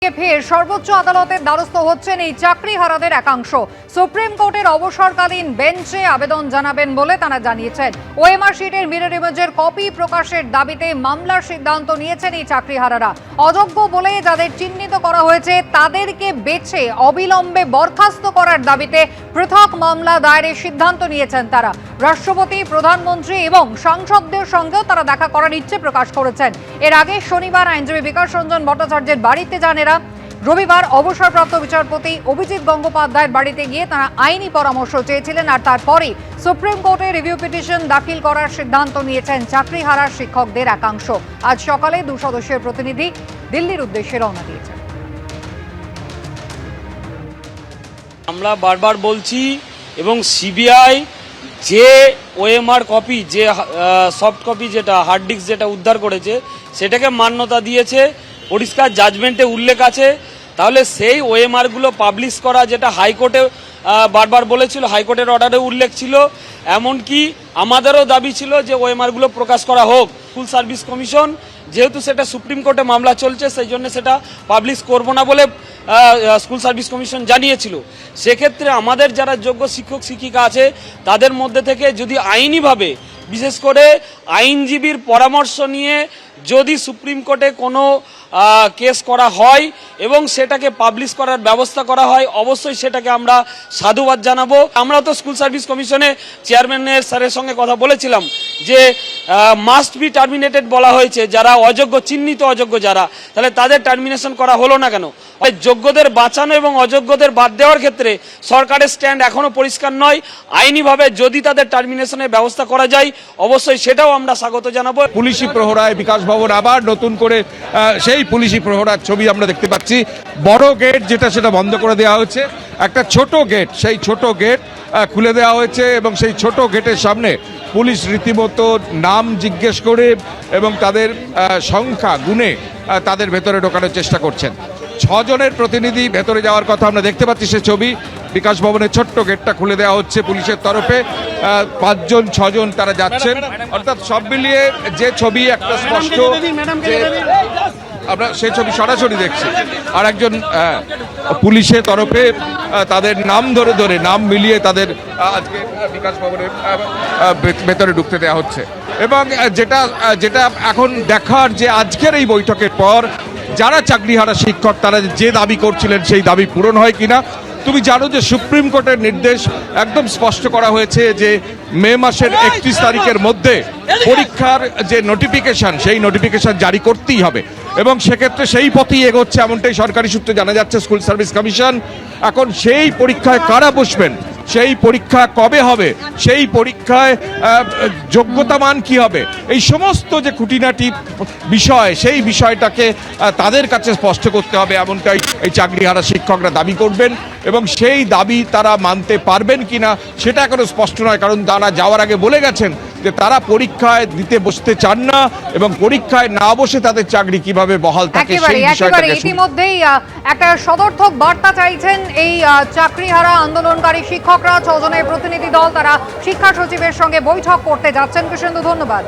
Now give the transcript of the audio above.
ফের সর্বোচ্চ আদালতের দ্বারস্থ হচ্ছেন এই চাকরিহারাদের একাংশ। সুপ্রিম কোর্টের অবসরকালীন বেঞ্চে আবেদন জানাবেন বলে তারা জানিয়েছেন। ওএমআর শিটের মিরর ইমেজের কপি প্রকাশের দাবিতে মামলার সিদ্ধান্ত নিয়েছেন এই চাকরিহারারা। অযোগ্য বলে যাদের চিহ্নিত করা হয়েছে তাদেরকে বেছে অবিলম্বে বরখাস্ত করার দাবিতে পৃথক মামলা দায়েরের সিদ্ধান্ত নিয়েছেন তারা। রাষ্ট্রপতি, প্রধানমন্ত্রী এবং সাংসদদের সঙ্গেও তারা দেখা করার ইচ্ছে প্রকাশ করেছেন। এর আগে শনিবার আইনজীবী বিকাশ রঞ্জন ভট্টাচার্যের বাড়িতে যান এরা। রবিবার অবসরপ্রাপ্ত বিচারপতি অভিজিৎ গঙ্গোপাধ্যায়ের বাড়িতে গিয়ে তারা আইনি পরামর্শ চেয়েছিলেন, আর তারপরে সুপ্রিম কোর্টে রিভিউ পিটিশন দাখিল করার সিদ্ধান্ত নিয়েছেন চাকরিহারা শিক্ষকদের একাংশ। আজ সকালে 2 সদস্যের প্রতিনিধি দিল্লির উদ্দেশ্যে রওনা দিয়েছেন। আমরা বারবার বলছি এবং সিবিআই যে ওএমআর কপি, যে সফট কপি, যেটা হার্ড ডিস্ক যেটা উদ্ধার করেছে সেটাকে মান্যতা দিয়েছে, পরিষ্কার জাজমেন্টে উল্লেখ আছে। তাহলে সেই ওএমআরগুলো পাবলিশ করা, যেটা হাইকোর্টে বারবার বলেছিল, হাইকোর্টের অর্ডারে উল্লেখ ছিল, এমনকি আমাদেরও দাবি ছিল যে ওএমআরগুলো প্রকাশ করা হোক। স্কুল সার্ভিস কমিশন যেহেতু সেটা সুপ্রিম কোর্টে মামলা চলছে, সেই জন্য সেটা পাবলিশ করব না বলে স্কুল সার্ভিস কমিশন জানিয়েছিল। সেক্ষেত্রে আমাদের যারা যোগ্য শিক্ষক শিক্ষিকা আছে তাদের মধ্যে থেকে যদি আইনিভাবে, বিশেষ করে আইনজীবীর পরামর্শ নিয়ে যদি সুপ্রিম কোর্টে কোনো কেস করা হয় এবং সেটাকে পাবলিশ করার ব্যবস্থা করা হয়, অবশ্যই সেটাকে আমরা সাধুবাদ জানাবো। আমরা তো স্কুল সার্ভিস কমিশনে চেয়ারম্যানের স্যারের সঙ্গে কথা বলেছিলাম যে মাস্ট বি টার্মিনেটেড বলা হয়েছে, যারা অযোগ্য, চিহ্নিত অযোগ্য যারা, তাহলে তাদের টার্মিনেশন করা হলো না কেন? যোগ্যদের বাঁচানো এবং অযোগ্যদের বাদ দেওয়ার ক্ষেত্রে সরকারের স্ট্যান্ড এখনো পরিষ্কার নয়। আইনিভাবে যদি তাদের টার্মিনেশনের ব্যবস্থা করা যায়, অবশ্যই সেটাও আমরা স্বাগত জানাবো। পুলিশি প্রহরায় বিকাশ ভবন আবার নতুন করে সেই পুলিশি প্রহরার ছবি আমরা দেখতে পাচ্ছি। বড় গেট যেটা, সেটা বন্ধ করে দেওয়া হয়েছে। একটা ছোট গেট, সেই ছোট গেট খুলে দেওয়া হয়েছে এবং সেই ছোট গেটের সামনে পুলিশ রীতিমতো নাম জিজ্ঞেস করে এবং তাদের সংখ্যা গুনে তাদের ভেতরে ঢোকানোর চেষ্টা করছেন। 6 জনের প্রতিনিধি ভেতরে যাওয়ার কথা আমরা দেখতে পাচ্ছি। সে ছবি, বিকাশ ভবনের ছোট্ট গেটটা খুলে দেওয়া হচ্ছে পুলিশের তরফে। 5 জন 6 জন তারা যাচ্ছেন। অর্থাৎ সব মিলিয়ে যে ছবি একটা স্পষ্ট, যে আমরা সেই ছবি সরাসরি দেখছি। আর একজন পুলিশের তরফে তাদের নাম ধরে ধরে, নাম মিলিয়ে তাদের আজকে বিকাশ ভবনের ভেতরে ঢুকতে দেওয়া হচ্ছে। এবং যেটা এখন দেখার, যে আজকের এই বৈঠকের পর যারা চাকরিহারা শিক্ষক তারা যে দাবি করছিলেন সেই দাবি পূরণ হয় কিনা। তুমি জানো যে সুপ্রিম কোর্টের নির্দেশ একদম স্পষ্ট করা হয়েছে যে মে মাসের 31 তারিখের মধ্যে পরীক্ষার যে নোটিফিকেশন, সেই নোটিফিকেশন জারি করতেই হবে এবং সেক্ষেত্রে সেই পথেই এগোচ্ছে, এমনটাই সরকারি সূত্রে জানা যাচ্ছে স্কুল সার্ভিস কমিশন। এখন সেই পরীক্ষায় কারা বসবেন, সেই পরীক্ষা কবে হবে, সেই পরীক্ষায় যোগ্যতা মান কি হবে, এই সমস্ত যে খুঁটিনাটি বিষয়, সেই বিষয়টাকে তাদের কাছে স্পষ্ট করতে হবে, এমনটাই এই চাকরিহারা শিক্ষকরা দাবি করবেন। এবং সেই দাবি তারা মানতে পারবেন কিনা সেটা এখনো স্পষ্ট নয়, কারণ তারা যাওয়ার আগে বলে গেছেন যে তারা পরীক্ষায় দিতে বসতে চান না এবং পরীক্ষায় না বসে তাদের চাকরি কিভাবে বহাল থাকে সেই বিষয়টাকে। ইতিমধ্যেই একটা সদর্থক বার্তা চাইছেন এই চাকরিহারা আন্দোলনকারী শিক্ষকরা। 6 জনের প্রতিনিধি দল তারা শিক্ষা সচিবের সঙ্গে বৈঠক করতে যাচ্ছেন। কৃষ্ণেন্দু, ধন্যবাদ।